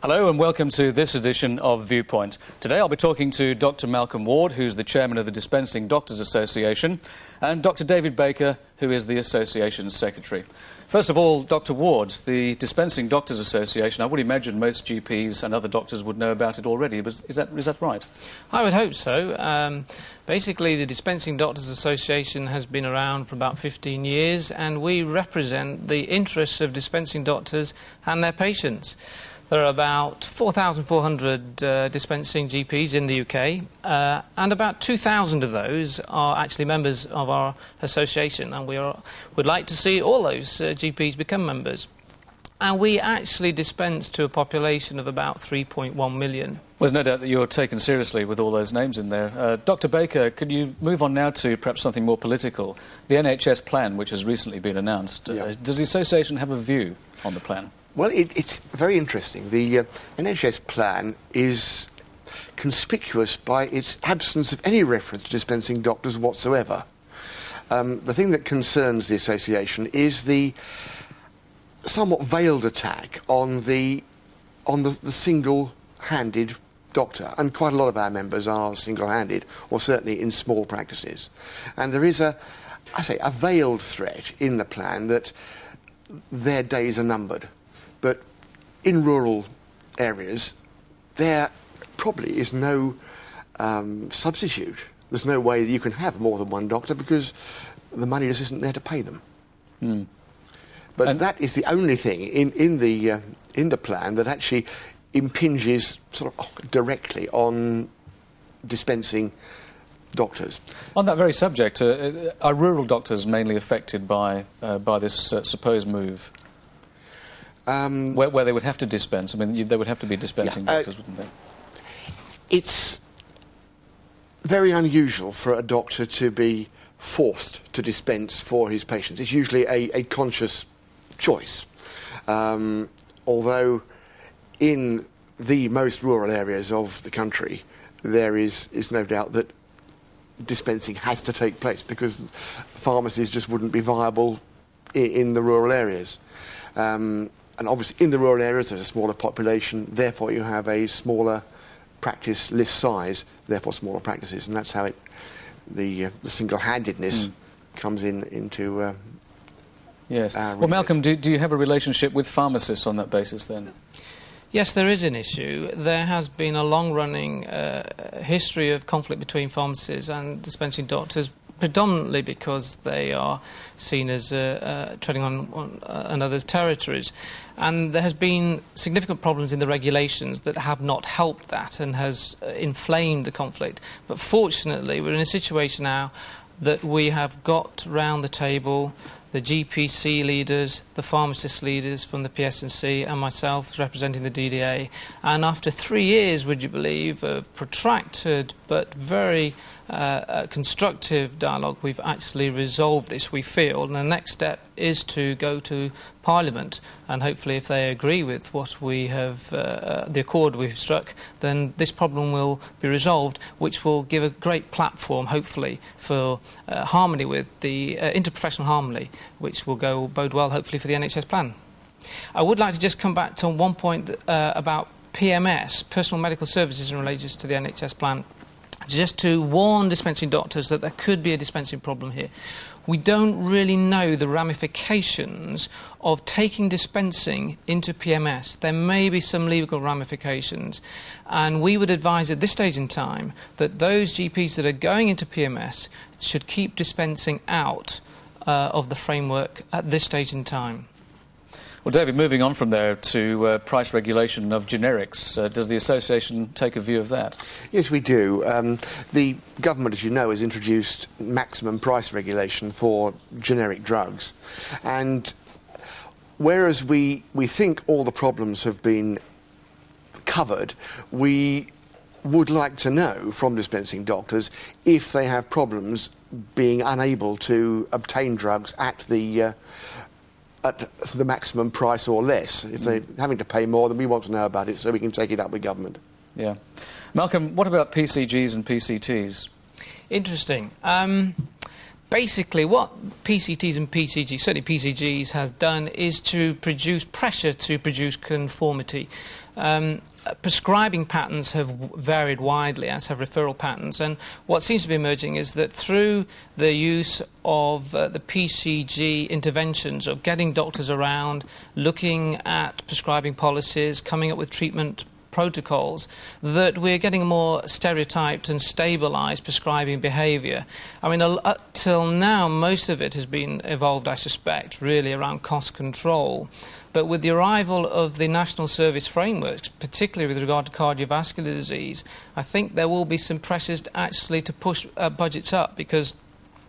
Hello and welcome to this edition of Viewpoint. Today I'll be talking to Dr. Malcolm Ward, who's the chairman of the Dispensing Doctors Association, and Dr. David Baker, who is the association's secretary. First of all, Dr. Ward, the Dispensing Doctors Association, I would imagine most GPs and other doctors would know about it already, but is that right? I would hope so. Basically, the Dispensing Doctors Association has been around for about 15 years, and we represent the interests of dispensing doctors and their patients. There are about 4,400 dispensing GPs in the UK, and about 2,000 of those are actually members of our association, and would like to see all those GPs become members. And we actually dispense to a population of about 3.1 million. Well, there's no doubt that you're taken seriously with all those names in there. Dr. Baker, could you move on now to perhaps something more political? The NHS plan, which has recently been announced, does the association have a view on the plan? Well, it's very interesting. The NHS plan is conspicuous by its absence of any reference to dispensing doctors whatsoever. The thing that concerns the association is the somewhat veiled attack on the single-handed doctor, and quite a lot of our members are single-handed, or certainly in small practices. And there is a veiled threat in the plan that their days are numbered. But in rural areas, there probably is no substitute. There's no way that you can have more than one doctor because the money just isn't there to pay them. Mm. But that is the only thing in the plan that actually impinges sort of directly on dispensing doctors. On that very subject, are rural doctors mainly affected by this supposed move? Where they would have to dispense. I mean, they would have to be dispensing doctors, wouldn't they? It's very unusual for a doctor to be forced to dispense for his patients. It's usually a conscious choice. Although in the most rural areas of the country, there is no doubt that dispensing has to take place because pharmacies just wouldn't be viable in the rural areas. And obviously in the rural areas there's a smaller population, therefore you have a smaller practice list size, therefore smaller practices, and that's how the single-handedness comes into yes. Well, Malcolm, do you have a relationship with pharmacists on that basis then? Yes, there is an issue. There has been a long-running history of conflict between pharmacists and dispensing doctors, predominantly because they are seen as treading on another's territories. And there has been significant problems in the regulations that have not helped that and has inflamed the conflict. But fortunately, we're in a situation now that we have got round the table the GPC leaders, the pharmacist leaders from the PSNC and myself representing the DDA. And after 3 years, would you believe, of protracted but very constructive dialogue, we've actually resolved this, we feel. And the next step is to go to Parliament, and hopefully if they agree with what we have, the accord we've struck, then this problem will be resolved, which will give a great platform, hopefully, for harmony with the interprofessional harmony, which will bode well, hopefully, for the NHS plan. I would like to just come back to one point about PMS, personal medical services in relation to the NHS plan, just to warn dispensing doctors that there could be a dispensing problem here. We don't really know the ramifications of taking dispensing into PMS. There may be some legal ramifications, and we would advise at this stage in time that those GPs that are going into PMS should keep dispensing out of the framework at this stage in time. Well, David, moving on from there to price regulation of generics, does the association take a view of that? Yes, we do. The government, as you know, has introduced maximum price regulation for generic drugs. And whereas we think all the problems have been covered, we would like to know from dispensing doctors if they have problems being unable to obtain drugs at the maximum price or less. If they're having to pay more, then we want to know about it so we can take it up with government. Yeah. Malcolm, what about PCGs and PCTs? Interesting. Basically, what PCTs and PCGs, certainly PCGs, has done is to produce pressure to produce conformity. prescribing patterns have varied widely, as have referral patterns. And what seems to be emerging is that through the use of the PCG interventions of getting doctors around, looking at prescribing policies, coming up with treatment protocols, that we're getting a more stereotyped and stabilised prescribing behaviour. I mean, up till now, most of it has been evolved, I suspect, really around cost control. But with the arrival of the National Service Frameworks, particularly with regard to cardiovascular disease, I think there will be some pressures actually to push budgets up, because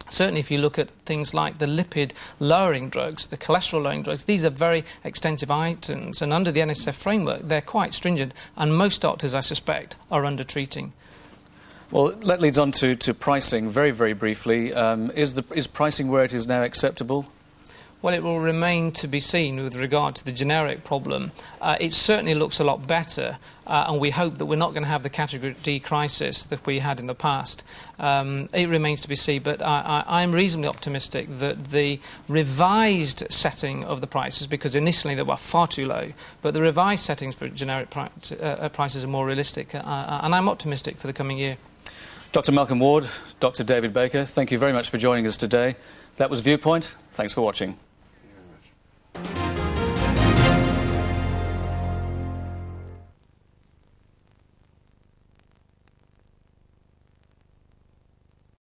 certainly if you look at things like the lipid-lowering drugs, the cholesterol-lowering drugs, these are very extensive items, and under the NSF framework, they're quite stringent, and most doctors, I suspect, are under-treating. Well, that leads on to pricing very, very briefly. Is pricing where it is now acceptable? Well, it will remain to be seen with regard to the generic problem. It certainly looks a lot better, and we hope that we're not going to have the Category D crisis that we had in the past. It remains to be seen, but I'm reasonably optimistic that the revised setting of the prices, because initially they were far too low, but the revised settings for generic prices are more realistic, and I'm optimistic for the coming year. Dr. Malcolm Ward, Dr. David Baker, thank you very much for joining us today. That was Viewpoint. Thanks for watching.